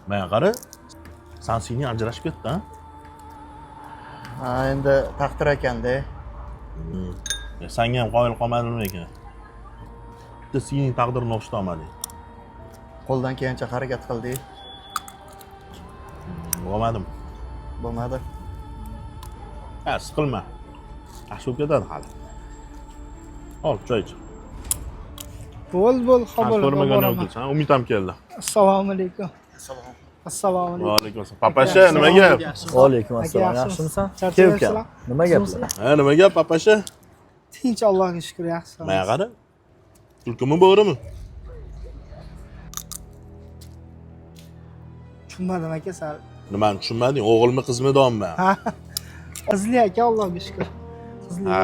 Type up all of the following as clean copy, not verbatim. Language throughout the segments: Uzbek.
Mana qara. Sansini ajrashib ketdi, ha? Ha, endi taqdir ekanda. Senga ham qoyil qolmadimmi ekan? Bitta sening taqdirini o'xshata olmading. Qo'ldan kelgancha harakat qildik. Bo'lmadim. Bo'lmadi. Ha, siqilma. Yaxshi bo'lib ketadi hali. Ol, choy ich. Bo'l, qabul Ko'rmaganga o'tirsan, umid ham keldi. Assalomu alaykum. Assalomu alaykum. Va alaykum assalom. Papasha, nima gap? Va alaykum assalom. Yaxshimisan? Charchagansan? Nima gaplar? Ha, nima gap, papasha? Tinch, Allohga shukr, yaxshi. Mana qara. Tulkimi bo'rimi? Tushunmadim aka sal. Nimani tushunmading? O'g'ilmi, qizmi, dommi? Ha. Qizli aka, Allohga shukr. Qizli. Ha.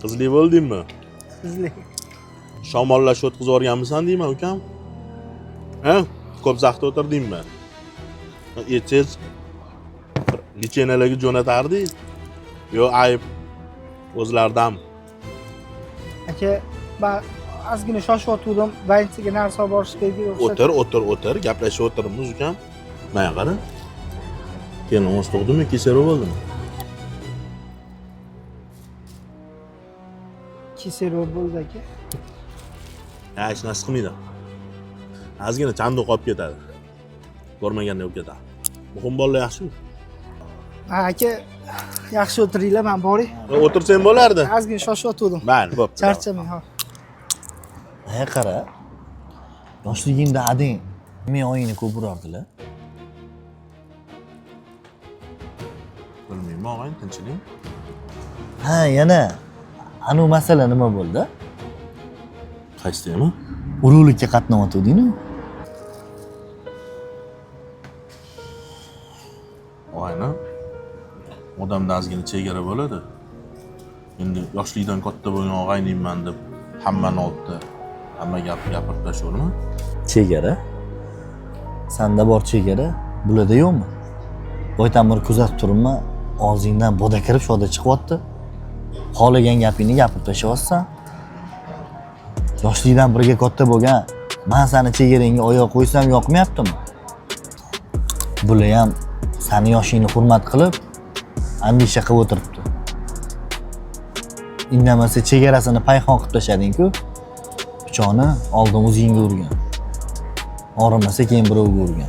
Qizli bo'ldingmi? Qizli. Shamollash o'tkazib o'rganmisan deyman, ukam? Ha? Ko'p vaqt o'tirdingmi? Etsiz lichenalarga jo'natardik. Yo, ayb o'zlaridan. Aka, men ozgina shoshayotgandim. Bansiga narsa olib borish kerak. O'tir, gaplashib o'tiribmiz, ukam. Mana qara. Kelin o'z tug'dimi, kesero bo'ldimi? Kesero bo'ldi aka. Ha, hech narsa qilmaydi. Ozgina chandiq qolib ketadi. Ko'rmaganda bo'lib ketadi. Muhim bolalar yaxshimi? Ha, aka, yaxshi o'tiringlar, men boray. O'tirsang bo'lardi. Ozgina shoshayotgandim. Mayli, bo'pti. Charchamang, ha. Qara. Yoshligingda ading men oyingni ko'p urardilar. Bilmayman, og'ayni, tinchlik. Ha, yana anu masala nima bo'ldi? Qaysimi? Urug'likka qatnayotganding-ku. Og'ayni. Odamda ozgina chegara bo'ladi. Endi yoshlikdan katta bo'lgan og'ayningman deb hammani oldida hamma gapni gapirib tashlaverma. Chegara? Sanda bor chegara, bularda yo'qmi? Boydan bir kuzatib turibman, og'zingdan boda kirib shoda chiqyapti. Xohlagan gapingni gapirib tashlayapsan. Yoshlikdan birga katta bo'lgan, men seni chegarangga oyoq qo'ysam yoqmayaptimi? Bular ham seni yoshingni hurmat qilib, andisha qilib o'tiribdi. Indamasa chegarasini payxon qilib tashlading-ku. Pichoqni oldin o'zingga urgan. Og'rimasa keyin birovga urgan.